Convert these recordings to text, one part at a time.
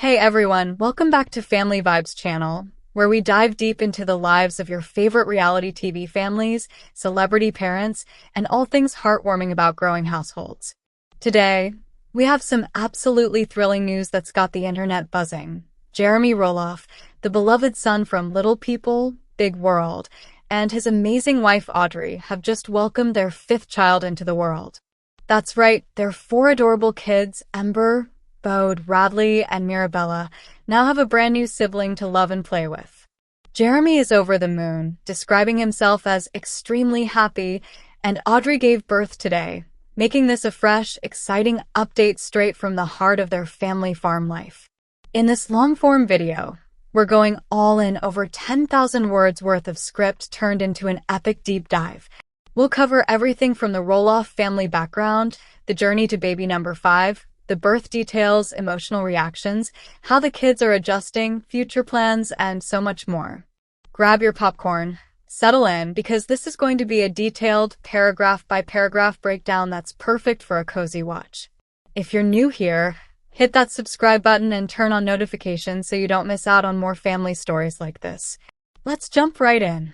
Hey everyone, welcome back to Family Vibes channel, where we dive deep into the lives of your favorite reality TV families, celebrity parents, and all things heartwarming about growing households. Today, we have some absolutely thrilling news that's got the internet buzzing. Jeremy Roloff, the beloved son from Little People, Big World, and his amazing wife Audrey have just welcomed their fifth child into the world. That's right, their four adorable kids, Ember, Bode, Radley, and Mirabella, now have a brand new sibling to love and play with. Jeremy is over the moon, describing himself as extremely happy, and Audrey gave birth today, making this a fresh, exciting update straight from the heart of their family farm life. In this long-form video, we're going all in, over 10,000 words worth of script turned into an epic deep dive. We'll cover everything from the Roloff family background, the journey to baby number 5, the birth details, emotional reactions, how the kids are adjusting, future plans, and so much more. Grab your popcorn, settle in, because this is going to be a detailed, paragraph-by-paragraph breakdown that's perfect for a cozy watch. If you're new here, hit that subscribe button and turn on notifications so you don't miss out on more family stories like this. Let's jump right in.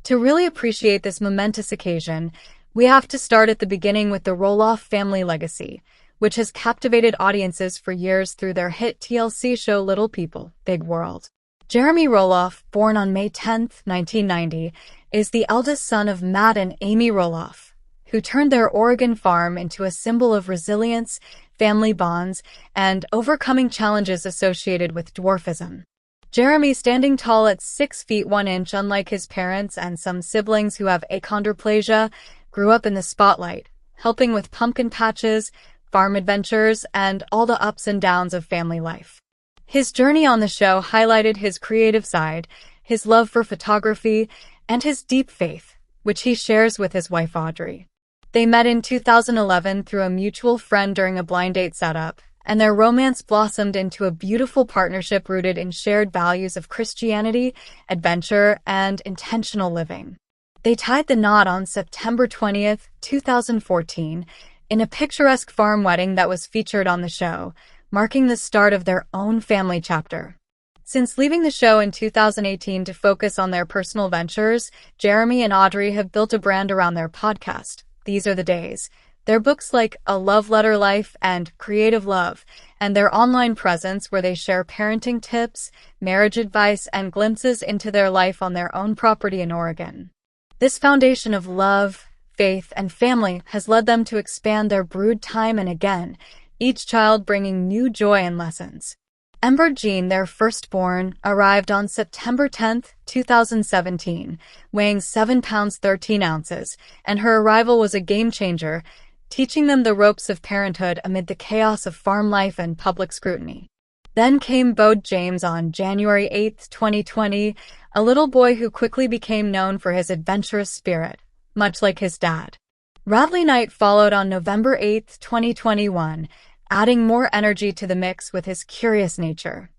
To really appreciate this momentous occasion, we have to start at the beginning with the Roloff family legacy, which has captivated audiences for years through their hit TLC show Little People, Big World. Jeremy Roloff, born on May 10, 1990, is the eldest son of Matt and Amy Roloff, who turned their Oregon farm into a symbol of resilience, family bonds, and overcoming challenges associated with dwarfism. Jeremy, standing tall at 6 feet 1 inch, unlike his parents and some siblings who have achondroplasia, grew up in the spotlight, helping with pumpkin patches, farm adventures, and all the ups and downs of family life. His journey on the show highlighted his creative side, his love for photography, and his deep faith, which he shares with his wife Audrey. They met in 2011 through a mutual friend during a blind date setup, and their romance blossomed into a beautiful partnership rooted in shared values of Christianity, adventure, and intentional living. They tied the knot on September 20th, 2014, in a picturesque farm wedding that was featured on the show, marking the start of their own family chapter. Since leaving the show in 2018 to focus on their personal ventures, Jeremy and Audrey have built a brand around their podcast, These Are the Days, their books like A Love Letter Life and Creative Love, and their online presence where they share parenting tips, marriage advice, and glimpses into their life on their own property in Oregon. This foundation of love, faith, and family has led them to expand their brood time and again, each child bringing new joy and lessons. Ember Jean, their firstborn, arrived on September 10, 2017, weighing 7 pounds 13 ounces, and her arrival was a game-changer, teaching them the ropes of parenthood amid the chaos of farm life and public scrutiny. Then came Bode James on January 8, 2020, a little boy who quickly became known for his adventurous spirit, much like his dad. Radley Knight followed on November 8, 2021, adding more energy to the mix with his curious nature.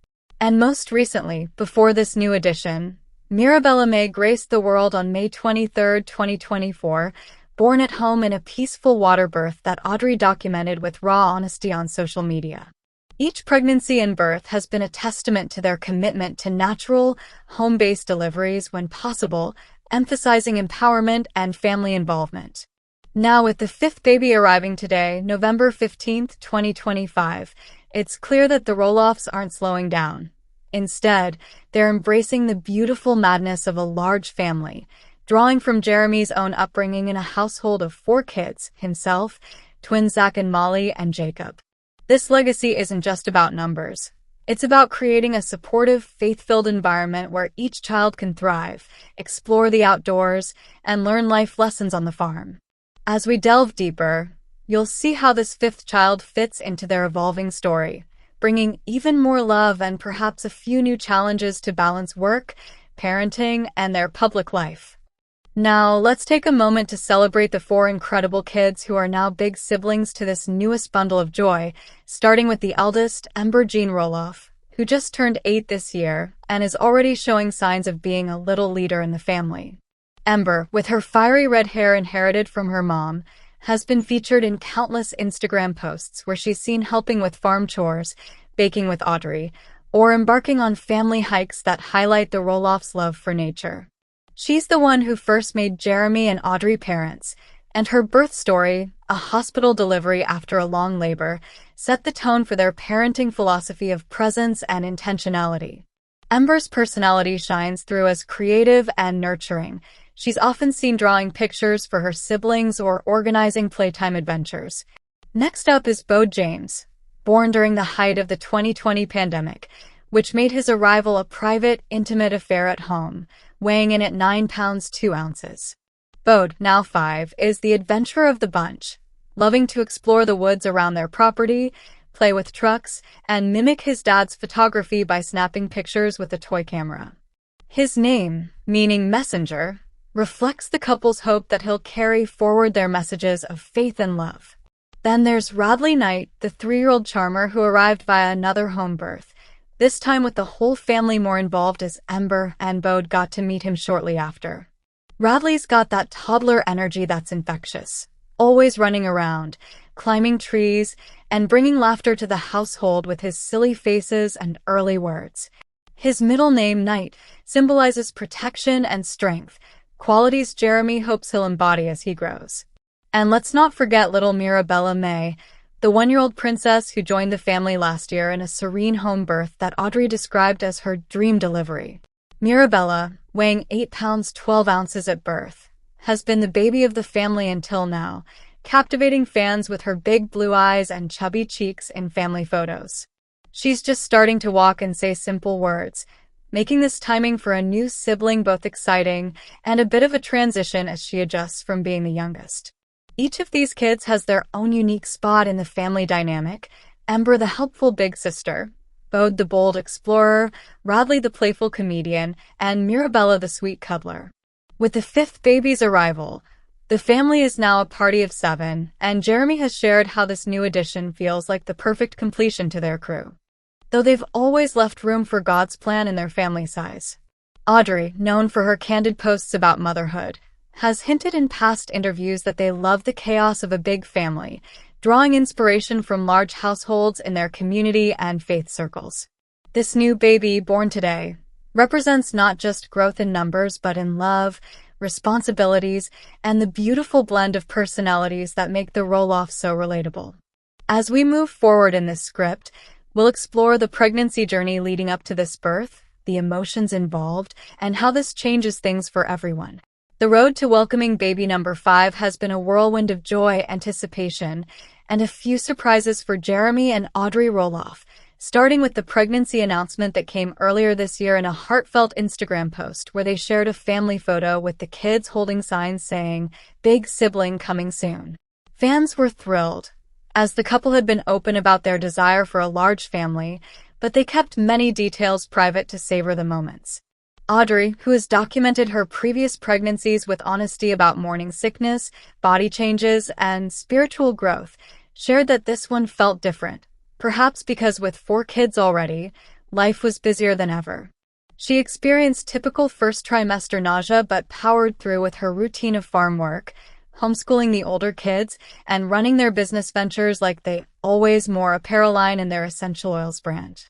And most recently, before this new addition, Mirabella May graced the world on May 23, 2024, born at home in a peaceful water birth that Audrey documented with raw honesty on social media. Each pregnancy and birth has been a testament to their commitment to natural, home-based deliveries when possible, emphasizing empowerment and family involvement. Now, with the fifth baby arriving today, November 15, 2025, it's clear that the Roloffs aren't slowing down. Instead, they're embracing the beautiful madness of a large family, drawing from Jeremy's own upbringing in a household of 4 kids, himself, twins Zach and Molly, and Jacob. This legacy isn't just about numbers. It's about creating a supportive, faith-filled environment where each child can thrive, explore the outdoors, and learn life lessons on the farm. As we delve deeper, you'll see how this fifth child fits into their evolving story, bringing even more love and perhaps a few new challenges to balance work, parenting, and their public life. Now, let's take a moment to celebrate the 4 incredible kids who are now big siblings to this newest bundle of joy, starting with the eldest, Ember Jean Roloff, who just turned 8 this year and is already showing signs of being a little leader in the family. Ember, with her fiery red hair inherited from her mom, has been featured in countless Instagram posts where she's seen helping with farm chores, baking with Audrey, or embarking on family hikes that highlight the Roloffs' love for nature. She's the one who first made Jeremy and Audrey parents, and her birth story, a hospital delivery after a long labor, set the tone for their parenting philosophy of presence and intentionality. Ember's personality shines through as creative and nurturing. She's often seen drawing pictures for her siblings or organizing playtime adventures. Next up is Bode James, born during the height of the 2020 pandemic, which made his arrival a private, intimate affair at home, weighing in at 9 pounds 2 ounces. Bode, now 5, is the adventurer of the bunch, loving to explore the woods around their property, play with trucks, and mimic his dad's photography by snapping pictures with a toy camera. His name, meaning messenger, reflects the couple's hope that he'll carry forward their messages of faith and love. Then there's Radley Knight, the 3-year-old charmer who arrived via another home birth, this time with the whole family more involved as Ember and Bode got to meet him shortly after. Radley's got that toddler energy that's infectious, always running around, climbing trees, and bringing laughter to the household with his silly faces and early words. His middle name, Knight, symbolizes protection and strength, qualities Jeremy hopes he'll embody as he grows. And let's not forget little Mirabella May, the 1-year-old princess who joined the family last year in a serene home birth that Audrey described as her dream delivery. Mirabella, weighing 8 pounds 12 ounces at birth, has been the baby of the family until now, captivating fans with her big blue eyes and chubby cheeks in family photos. She's just starting to walk and say simple words, making this timing for a new sibling both exciting and a bit of a transition as she adjusts from being the youngest. Each of these kids has their own unique spot in the family dynamic: Ember the helpful big sister, Bode the bold explorer, Radley the playful comedian, and Mirabella the sweet cuddler. With the 5th baby's arrival, the family is now a party of 7, and Jeremy has shared how this new addition feels like the perfect completion to their crew, though they've always left room for God's plan in their family size. Audrey, known for her candid posts about motherhood, has hinted in past interviews that they love the chaos of a big family, drawing inspiration from large households in their community and faith circles. This new baby, born today, represents not just growth in numbers but in love, responsibilities, and the beautiful blend of personalities that make the Roloff so relatable. As we move forward in this script, we'll explore the pregnancy journey leading up to this birth, the emotions involved, and how this changes things for everyone. The road to welcoming baby number 5 has been a whirlwind of joy, anticipation, and a few surprises for Jeremy and Audrey Roloff, starting with the pregnancy announcement that came earlier this year in a heartfelt Instagram post where they shared a family photo with the kids holding signs saying, "Big sibling coming soon." Fans were thrilled, as the couple had been open about their desire for a large family, but they kept many details private to savor the moments. Audrey, who has documented her previous pregnancies with honesty about morning sickness, body changes, and spiritual growth, shared that this one felt different, perhaps because with 4 kids already, life was busier than ever. She experienced typical first trimester nausea but powered through with her routine of farm work, homeschooling the older kids, and running their business ventures like they always more apparel line and their essential oils brand.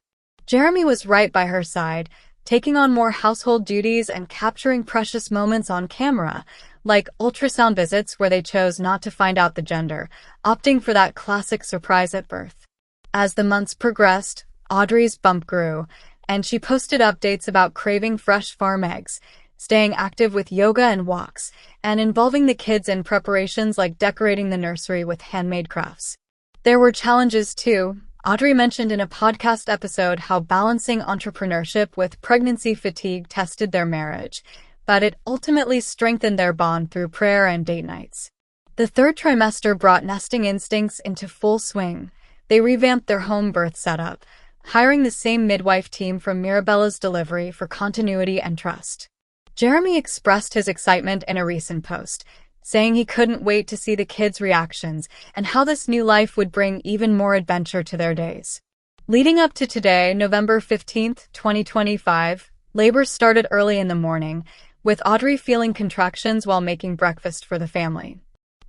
Jeremy was right by her side, taking on more household duties and capturing precious moments on camera, like ultrasound visits where they chose not to find out the gender, opting for that classic surprise at birth. As the months progressed, Audrey's bump grew, and she posted updates about craving fresh farm eggs, staying active with yoga and walks, and involving the kids in preparations like decorating the nursery with handmade crafts. There were challenges too. Audrey mentioned in a podcast episode how balancing entrepreneurship with pregnancy fatigue tested their marriage, but it ultimately strengthened their bond through prayer and date nights. The 3rd trimester brought nesting instincts into full swing. They revamped their home birth setup, hiring the same midwife team from Mirabella's delivery for continuity and trust. Jeremy expressed his excitement in a recent post, saying he couldn't wait to see the kids' reactions and how this new life would bring even more adventure to their days. Leading up to today, November 15th, 2025, labor started early in the morning, with Audrey feeling contractions while making breakfast for the family.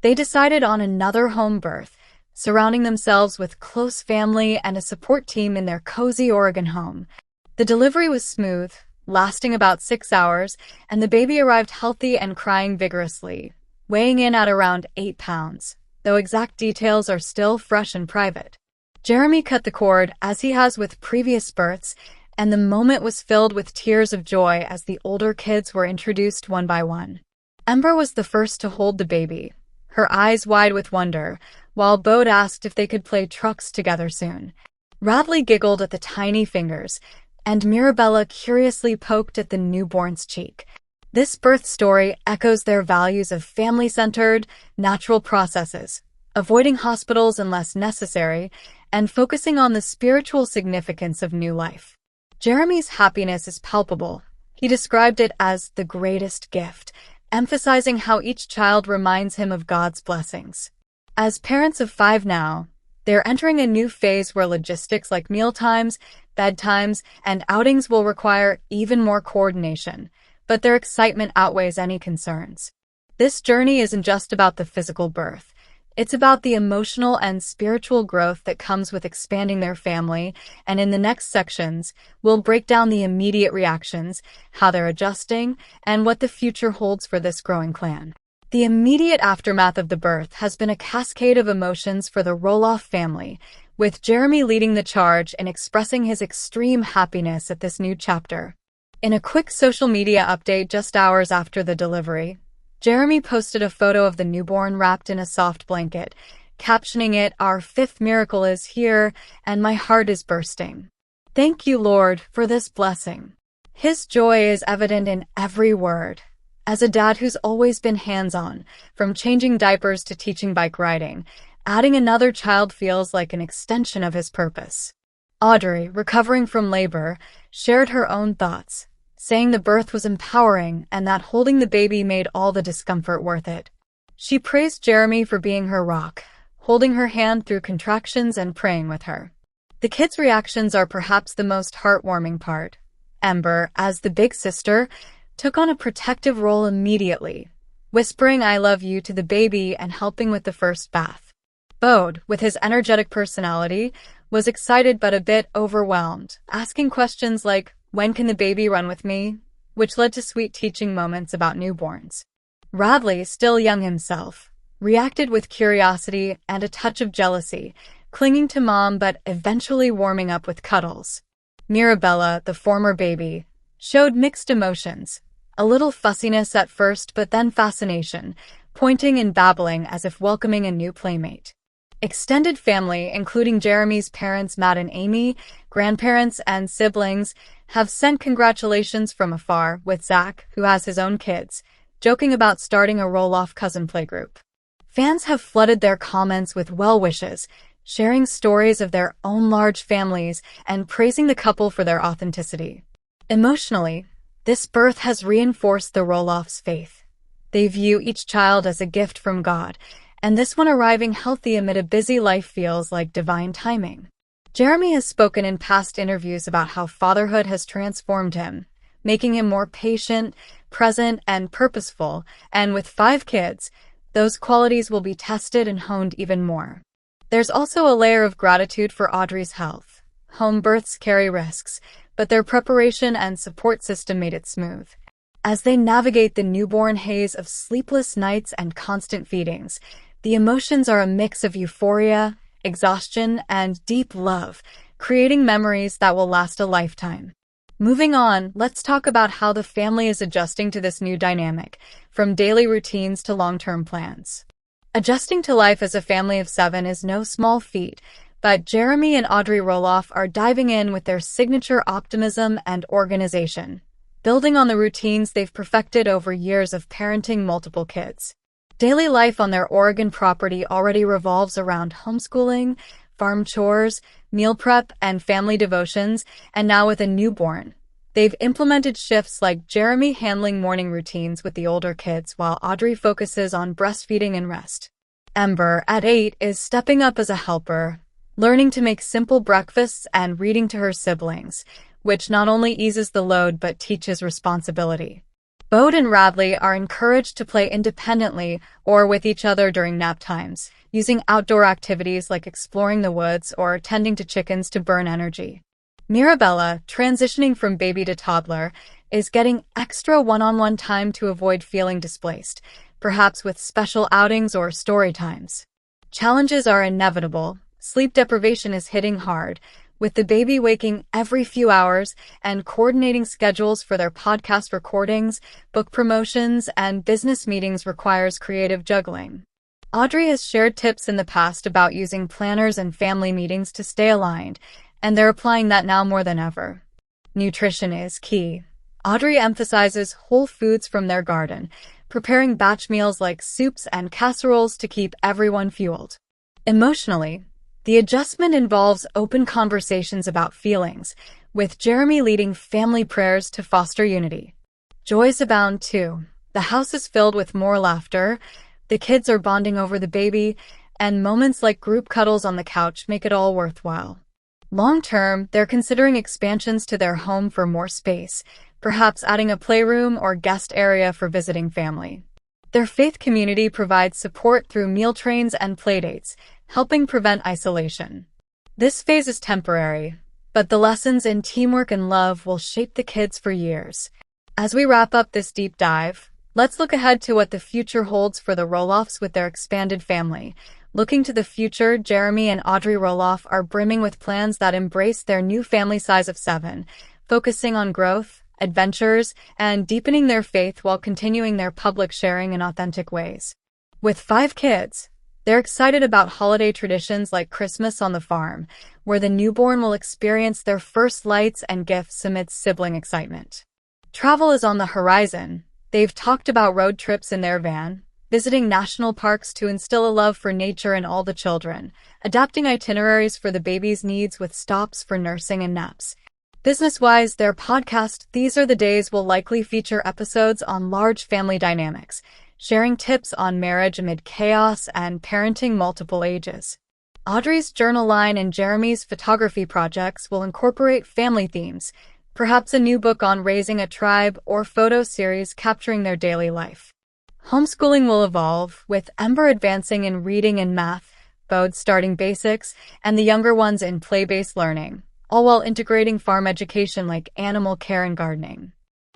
They decided on another home birth, surrounding themselves with close family and a support team in their cozy Oregon home. The delivery was smooth, lasting about 6 hours, and the baby arrived healthy and crying vigorously, weighing in at around 8 pounds, though exact details are still fresh and private. Jeremy cut the cord, as he has with previous births, and the moment was filled with tears of joy as the older kids were introduced one by one. Ember was the first to hold the baby, her eyes wide with wonder, while Bode asked if they could play trucks together soon. Radley giggled at the tiny fingers, and Mirabella curiously poked at the newborn's cheek. This birth story echoes their values of family-centered, natural processes, avoiding hospitals unless necessary, and focusing on the spiritual significance of new life. Jeremy's happiness is palpable. He described it as the greatest gift, emphasizing how each child reminds him of God's blessings. As parents of 5 now, they're entering a new phase where logistics like mealtimes, bedtimes, and outings will require even more coordination, but their excitement outweighs any concerns. This journey isn't just about the physical birth. It's about the emotional and spiritual growth that comes with expanding their family, and in the next sections, we'll break down the immediate reactions, how they're adjusting, and what the future holds for this growing clan. The immediate aftermath of the birth has been a cascade of emotions for the Roloff family, with Jeremy leading the charge and expressing his extreme happiness at this new chapter. In a quick social media update just hours after the delivery, Jeremy posted a photo of the newborn wrapped in a soft blanket, captioning it, "Our 5th miracle is here, and my heart is bursting. Thank you, Lord, for this blessing." His joy is evident in every word. As a dad who's always been hands-on, from changing diapers to teaching bike riding, adding another child feels like an extension of his purpose. Audrey, recovering from labor, shared her own thoughts, saying the birth was empowering and that holding the baby made all the discomfort worth it. She praised Jeremy for being her rock, holding her hand through contractions and praying with her. The kids' reactions are perhaps the most heartwarming part. Ember, as the big sister, took on a protective role immediately, whispering "I love you" to the baby and helping with the first bath. Bode, with his energetic personality, was excited but a bit overwhelmed, asking questions like, "When can the baby run with me?" which led to sweet teaching moments about newborns. Radley, still young himself, reacted with curiosity and a touch of jealousy, clinging to Mom but eventually warming up with cuddles. Mirabella, the former baby, showed mixed emotions, a little fussiness at first but then fascination, pointing and babbling as if welcoming a new playmate. Extended family, including Jeremy's parents Matt and Amy, grandparents, and siblings, have sent congratulations from afar, with Zach, who has his own kids, joking about starting a Roloff cousin playgroup. Fans have flooded their comments with well wishes, sharing stories of their own large families and praising the couple for their authenticity. Emotionally, this birth has reinforced the Roloffs' faith. They view each child as a gift from God, and this one arriving healthy amid a busy life feels like divine timing. Jeremy has spoken in past interviews about how fatherhood has transformed him, making him more patient, present, and purposeful, and with 5 kids, those qualities will be tested and honed even more. There's also a layer of gratitude for Audrey's health. Home births carry risks, but their preparation and support system made it smooth. As they navigate the newborn haze of sleepless nights and constant feedings, the emotions are a mix of euphoria, exhaustion, and deep love, creating memories that will last a lifetime. Moving on, let's talk about how the family is adjusting to this new dynamic, from daily routines to long-term plans. Adjusting to life as a family of 7 is no small feat, but Jeremy and Audrey Roloff are diving in with their signature optimism and organization, building on the routines they've perfected over years of parenting multiple kids. Daily life on their Oregon property already revolves around homeschooling, farm chores, meal prep, and family devotions, and now with a newborn, they've implemented shifts like Jeremy handling morning routines with the older kids while Audrey focuses on breastfeeding and rest. Ember, at 8, is stepping up as a helper, learning to make simple breakfasts and reading to her siblings, which not only eases the load but teaches responsibility. Bode and Radley are encouraged to play independently or with each other during nap times, using outdoor activities like exploring the woods or tending to chickens to burn energy. Mirabella, transitioning from baby to toddler, is getting extra one-on-one time to avoid feeling displaced, perhaps with special outings or story times. Challenges are inevitable. Sleep deprivation is hitting hard, with the baby waking every few hours and coordinating schedules for their podcast recordings, book promotions, and business meetings requires creative juggling. Audrey has shared tips in the past about using planners and family meetings to stay aligned, and they're applying that now more than ever. Nutrition is key. Audrey emphasizes whole foods from their garden, preparing batch meals like soups and casseroles to keep everyone fueled. Emotionally, the adjustment involves open conversations about feelings, with Jeremy leading family prayers to foster unity. Joys abound too. The house is filled with more laughter, the kids are bonding over the baby, and moments like group cuddles on the couch make it all worthwhile. Long-term, they're considering expansions to their home for more space, perhaps adding a playroom or guest area for visiting family. Their faith community provides support through meal trains and playdates, helping prevent isolation. This phase is temporary, but the lessons in teamwork and love will shape the kids for years. As we wrap up this deep dive, let's look ahead to what the future holds for the Roloffs with their expanded family. Looking to the future, Jeremy and Audrey Roloff are brimming with plans that embrace their new family size of 7, focusing on growth, adventures, and deepening their faith while continuing their public sharing in authentic ways. With 5 kids, they're excited about holiday traditions like Christmas on the farm, where the newborn will experience their first lights and gifts amidst sibling excitement. Travel is on the horizon. They've talked about road trips in their van, visiting national parks to instill a love for nature in all the children, adapting itineraries for the baby's needs with stops for nursing and naps. Business-wise, their podcast, These Are the Days, will likely feature episodes on large family dynamics, sharing tips on marriage amid chaos and parenting multiple ages. Audrey's journal line and Jeremy's photography projects will incorporate family themes, perhaps a new book on raising a tribe or photo series capturing their daily life. Homeschooling will evolve, with Ember advancing in reading and math, Bode starting basics, and the younger ones in play-based learning, all while integrating farm education like animal care and gardening.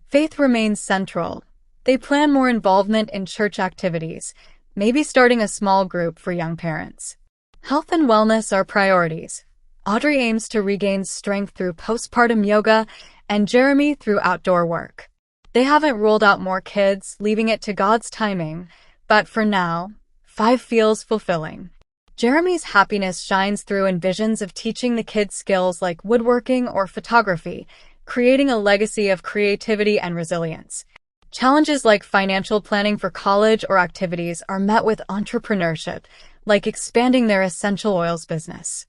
Faith remains central. They plan more involvement in church activities, maybe starting a small group for young parents. Health and wellness are priorities. Audrey aims to regain strength through postpartum yoga, and Jeremy through outdoor work. They haven't ruled out more kids, leaving it to God's timing, but for now, 5 feels fulfilling. Jeremy's happiness shines through in visions of teaching the kids skills like woodworking or photography, creating a legacy of creativity and resilience. Challenges like financial planning for college or activities are met with entrepreneurship, like expanding their essential oils business.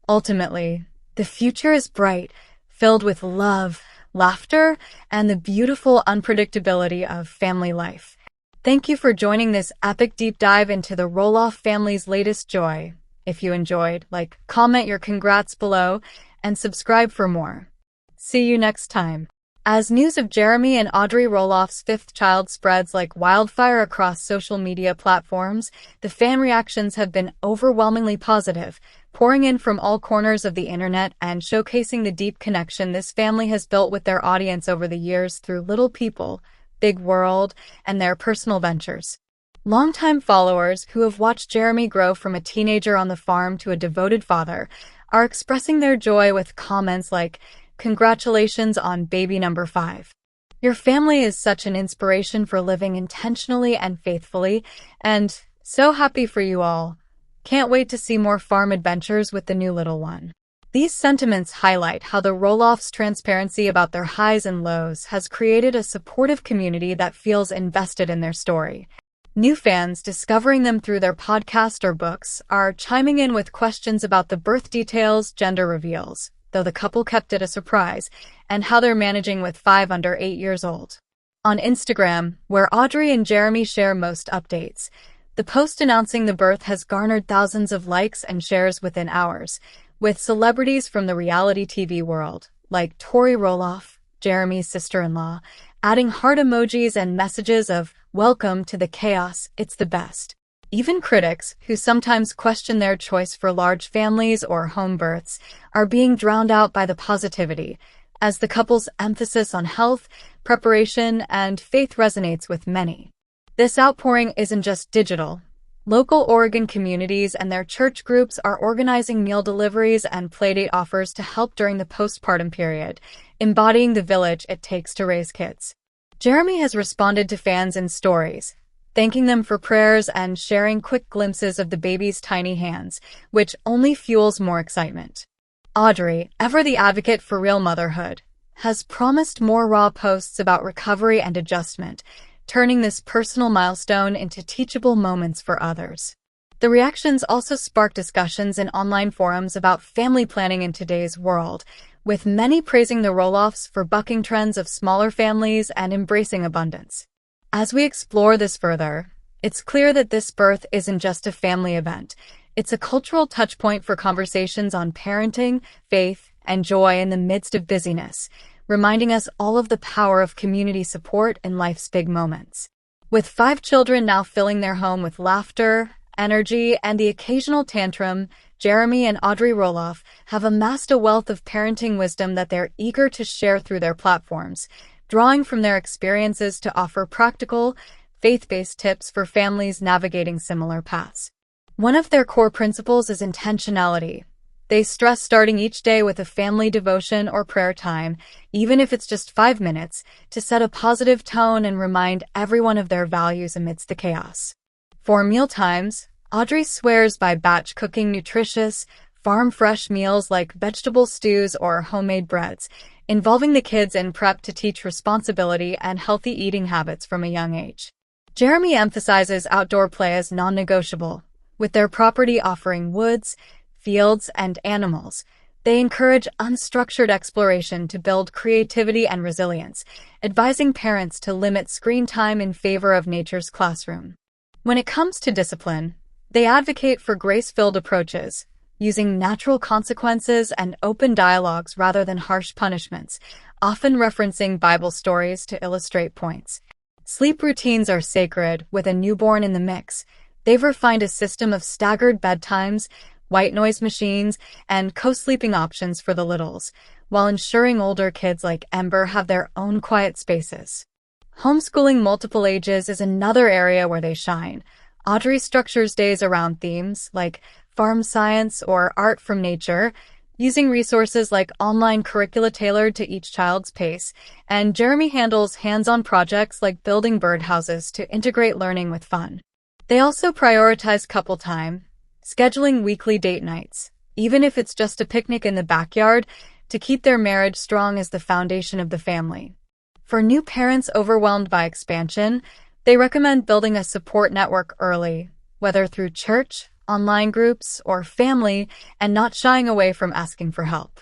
Ultimately, the future is bright, filled with love, laughter, and the beautiful unpredictability of family life. Thank you for joining this epic deep dive into the Roloff family's latest joy. If you enjoyed, comment your congrats below, and subscribe for more. See you next time. As news of Jeremy and Audrey Roloff's 5th child spreads like wildfire across social media platforms, the fan reactions have been overwhelmingly positive, pouring in from all corners of the internet and showcasing the deep connection this family has built with their audience over the years through Little People, Big World, and their personal ventures. Longtime followers who have watched Jeremy grow from a teenager on the farm to a devoted father are expressing their joy with comments like, "Congratulations on baby number 5. Your family is such an inspiration for living intentionally and faithfully, and so happy for you all. Can't wait to see more farm adventures with the new little one." These sentiments highlight how the Roloffs' transparency about their highs and lows has created a supportive community that feels invested in their story. New fans, discovering them through their podcast or books, are chiming in with questions about the birth details, gender reveals, though the couple kept it a surprise, and how they're managing with 5 under 8 years old. On Instagram, where Audrey and Jeremy share most updates, the post announcing the birth has garnered thousands of likes and shares within hours, with celebrities from the reality TV world, like Tori Roloff, Jeremy's sister-in-law, adding heart emojis and messages of "Welcome to the chaos, it's the best." Even critics, who sometimes question their choice for large families or home births, are being drowned out by the positivity, as the couple's emphasis on health, preparation, and faith resonates with many. This outpouring isn't just digital. Local Oregon communities and their church groups are organizing meal deliveries and playdate offers to help during the postpartum period, embodying the village it takes to raise kids. Jeremy has responded to fans in stories, thanking them for prayers and sharing quick glimpses of the baby's tiny hands, which only fuels more excitement. Audrey, ever the advocate for real motherhood, has promised more raw posts about recovery and adjustment, turning this personal milestone into teachable moments for others. The reactions also sparked discussions in online forums about family planning in today's world, with many praising the Roloffs for bucking trends of smaller families and embracing abundance. As we explore this further, it's clear that this birth isn't just a family event. It's a cultural touchpoint for conversations on parenting, faith, and joy in the midst of busyness, reminding us all of the power of community support in life's big moments. With 5 children now filling their home with laughter, energy, and the occasional tantrum, Jeremy and Audrey Roloff have amassed a wealth of parenting wisdom that they're eager to share through their platforms, drawing from their experiences to offer practical, faith-based tips for families navigating similar paths. One of their core principles is intentionality. They stress starting each day with a family devotion or prayer time, even if it's just 5 minutes, to set a positive tone and remind everyone of their values amidst the chaos. For mealtimes, Audrey swears by batch cooking nutritious, farm-fresh meals like vegetable stews or homemade breads, involving the kids in prep to teach responsibility and healthy eating habits from a young age. Jeremy emphasizes outdoor play as non-negotiable, with their property offering woods, fields, and animals. They encourage unstructured exploration to build creativity and resilience, advising parents to limit screen time in favor of nature's classroom. When it comes to discipline, they advocate for grace-filled approaches, using natural consequences and open dialogues rather than harsh punishments, often referencing Bible stories to illustrate points. Sleep routines are sacred, with a newborn in the mix. They've refined a system of staggered bedtimes, white noise machines, and co-sleeping options for the littles, while ensuring older kids like Ember have their own quiet spaces. Homeschooling multiple ages is another area where they shine. Audrey structures days around themes like farm science or art from nature, using resources like online curricula tailored to each child's pace, and Jeremy handles hands-on projects like building birdhouses to integrate learning with fun. They also prioritize couple time, scheduling weekly date nights, even if it's just a picnic in the backyard, to keep their marriage strong as the foundation of the family. For new parents overwhelmed by expansion, they recommend building a support network early, whether through church, online groups, or family, and not shying away from asking for help.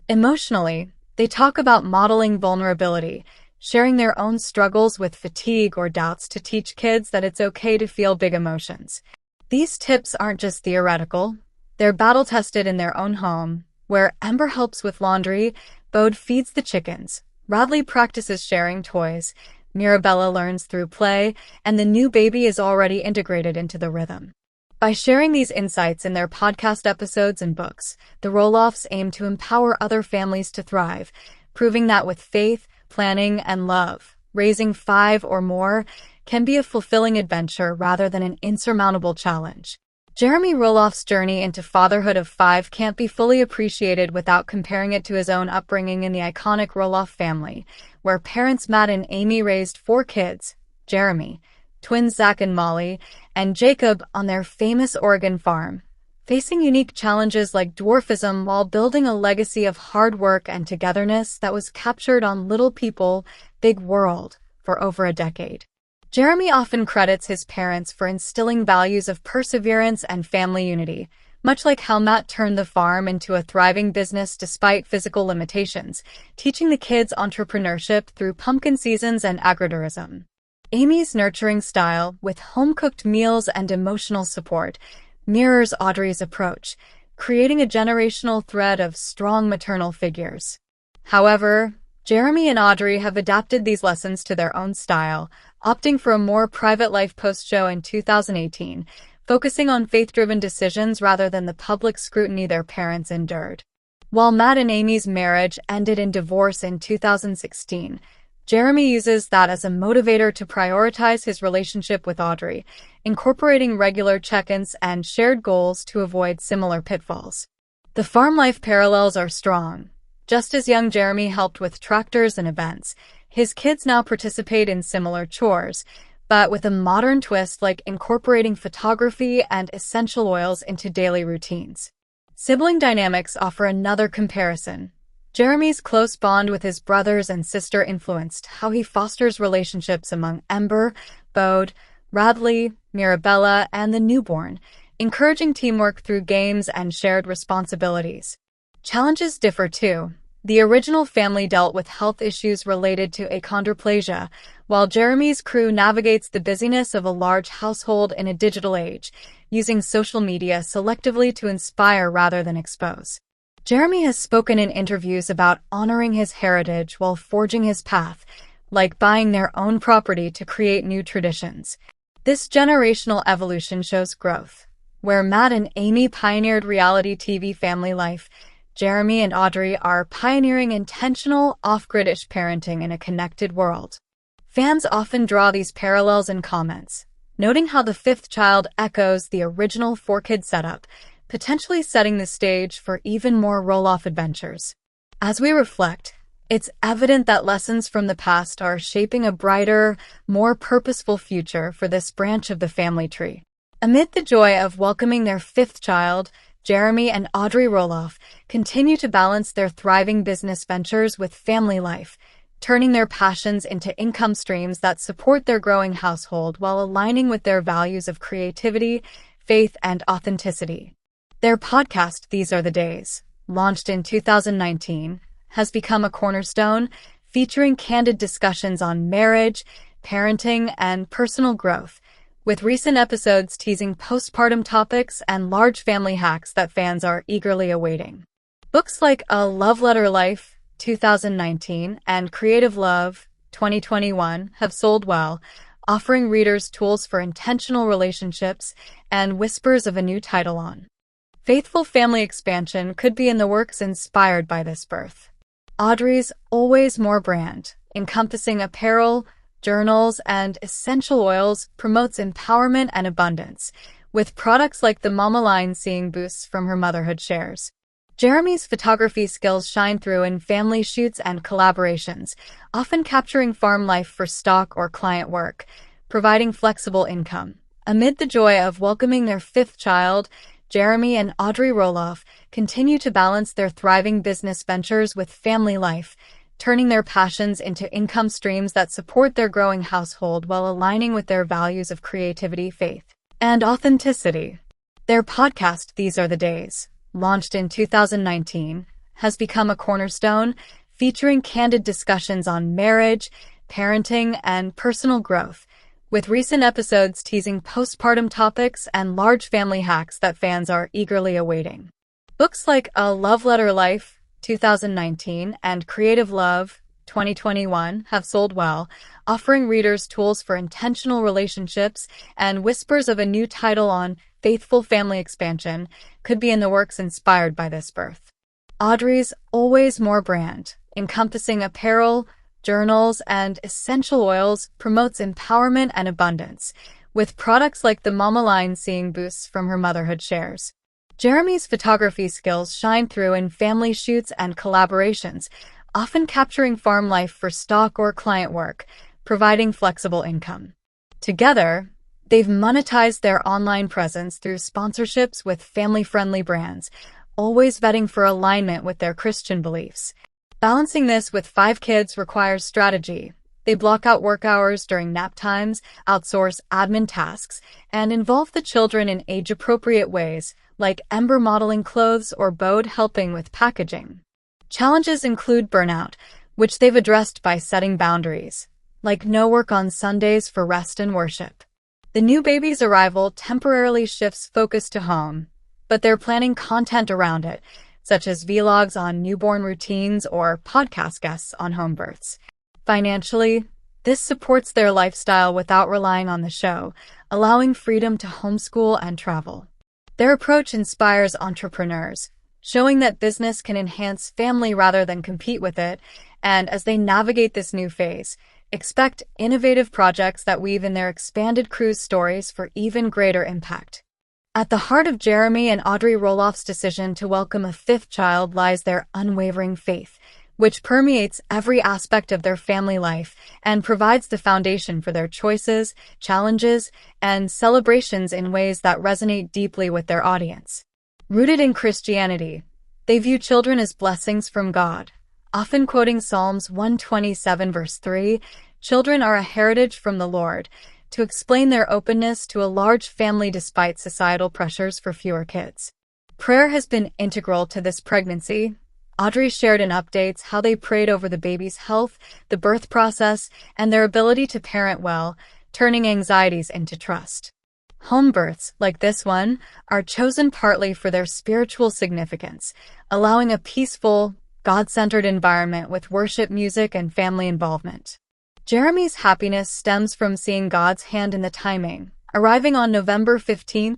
Emotionally, they talk about modeling vulnerability, sharing their own struggles with fatigue or doubts to teach kids that it's okay to feel big emotions. These tips aren't just theoretical, they're battle-tested in their own home, where Ember helps with laundry, Bode feeds the chickens, Radley practices sharing toys, Mirabella learns through play, and the new baby is already integrated into the rhythm. By sharing these insights in their podcast episodes and books, the Roloffs aim to empower other families to thrive, proving that with faith, planning, and love, raising 5 or more can be a fulfilling adventure rather than an insurmountable challenge. Jeremy Roloff's journey into fatherhood of 5 can't be fully appreciated without comparing it to his own upbringing in the iconic Roloff family, where parents Matt and Amy raised 4 kids, Jeremy, twins Zach and Molly, and Jacob on their famous Oregon farm, facing unique challenges like dwarfism while building a legacy of hard work and togetherness that was captured on Little People, Big World for over a decade. Jeremy often credits his parents for instilling values of perseverance and family unity, much like how Matt turned the farm into a thriving business despite physical limitations, teaching the kids entrepreneurship through pumpkin seasons and agritourism. Amy's nurturing style, with home-cooked meals and emotional support, mirrors Audrey's approach, creating a generational thread of strong maternal figures. However, Jeremy and Audrey have adapted these lessons to their own style, opting for a more private life post-show in 2018, focusing on faith-driven decisions rather than the public scrutiny their parents endured. While Matt and Amy's marriage ended in divorce in 2016, Jeremy uses that as a motivator to prioritize his relationship with Audrey, incorporating regular check-ins and shared goals to avoid similar pitfalls. The farm life parallels are strong. Just as young Jeremy helped with tractors and events, his kids now participate in similar chores, but with a modern twist like incorporating photography and essential oils into daily routines. Sibling dynamics offer another comparison. Jeremy's close bond with his brothers and sister influenced how he fosters relationships among Ember, Bode, Radley, Mirabella, and the newborn, encouraging teamwork through games and shared responsibilities. Challenges differ too. The original family dealt with health issues related to achondroplasia, while Jeremy's crew navigates the busyness of a large household in a digital age, using social media selectively to inspire rather than expose. Jeremy has spoken in interviews about honoring his heritage while forging his path, like buying their own property to create new traditions. This generational evolution shows growth. Where Matt and Amy pioneered reality TV family life, Jeremy and Audrey are pioneering intentional, off-grid-ish parenting in a connected world. Fans often draw these parallels in comments, noting how the fifth child echoes the original four-kid setup, potentially setting the stage for even more Roloff adventures. As we reflect, it's evident that lessons from the past are shaping a brighter, more purposeful future for this branch of the family tree. Amid the joy of welcoming their fifth child, Jeremy and Audrey Roloff continue to balance their thriving business ventures with family life, turning their passions into income streams that support their growing household while aligning with their values of creativity, faith, and authenticity. Their podcast, These Are the Days, launched in 2019, has become a cornerstone, featuring candid discussions on marriage, parenting, and personal growth, with recent episodes teasing postpartum topics and large family hacks that fans are eagerly awaiting. Books like A Love Letter Life, 2019, and Creative Love, 2021, have sold well, offering readers tools for intentional relationships and whispers of a new title on. Faithful family expansion could be in the works inspired by this birth. Audrey's Always More brand, encompassing apparel, journals, and essential oils, promotes empowerment and abundance, with products like the Mama line seeing boosts from her motherhood shares. Jeremy's photography skills shine through in family shoots and collaborations, often capturing farm life for stock or client work, providing flexible income. Amid the joy of welcoming their fifth child, Jeremy and Audrey Roloff continue to balance their thriving business ventures with family life, turning their passions into income streams that support their growing household while aligning with their values of creativity, faith, and authenticity. Their podcast, These Are the Days, launched in 2019, has become a cornerstone, featuring candid discussions on marriage, parenting, and personal growth, with recent episodes teasing postpartum topics and large family hacks that fans are eagerly awaiting. Books like A Love Letter Life, 2019, and Creative Love, 2021, have sold well, offering readers tools for intentional relationships and whispers of a new title on faithful family expansion could be in the works inspired by this birth. Audrey's Always More brand, encompassing apparel, journals, and essential oils, promotes empowerment and abundance, with products like the Mama line seeing boosts from her motherhood shares. Jeremy's photography skills shine through in family shoots and collaborations, often capturing farm life for stock or client work, providing flexible income. Together, they've monetized their online presence through sponsorships with family-friendly brands, always vetting for alignment with their Christian beliefs. Balancing this with 5 kids requires strategy. They block out work hours during nap times, outsource admin tasks, and involve the children in age-appropriate ways, like Ember modeling clothes or Bode helping with packaging. Challenges include burnout, which they've addressed by setting boundaries, like no work on Sundays for rest and worship. The new baby's arrival temporarily shifts focus to home, but they're planning content around it, such as vlogs on newborn routines or podcast guests on home births. Financially, This supports their lifestyle without relying on the show, allowing freedom to homeschool and travel. Their approach inspires entrepreneurs, showing that business can enhance family rather than compete with it, and as they navigate this new phase, expect innovative projects that weave in their expanded cruise stories for even greater impact. At the heart of Jeremy and Audrey Roloff's decision to welcome a fifth child lies their unwavering faith, which permeates every aspect of their family life and provides the foundation for their choices, challenges, and celebrations in ways that resonate deeply with their audience. Rooted in Christianity, they view children as blessings from God, often quoting Psalms 127 verse 3, "Children are a heritage from the Lord," to explain their openness to a large family despite societal pressures for fewer kids. Prayer has been integral to this pregnancy. Audrey shared in updates how they prayed over the baby's health, the birth process, and their ability to parent well, turning anxieties into trust. Home births, like this one, are chosen partly for their spiritual significance, allowing a peaceful, God-centered environment with worship music and family involvement. Jeremy's happiness stems from seeing God's hand in the timing. Arriving on November 15,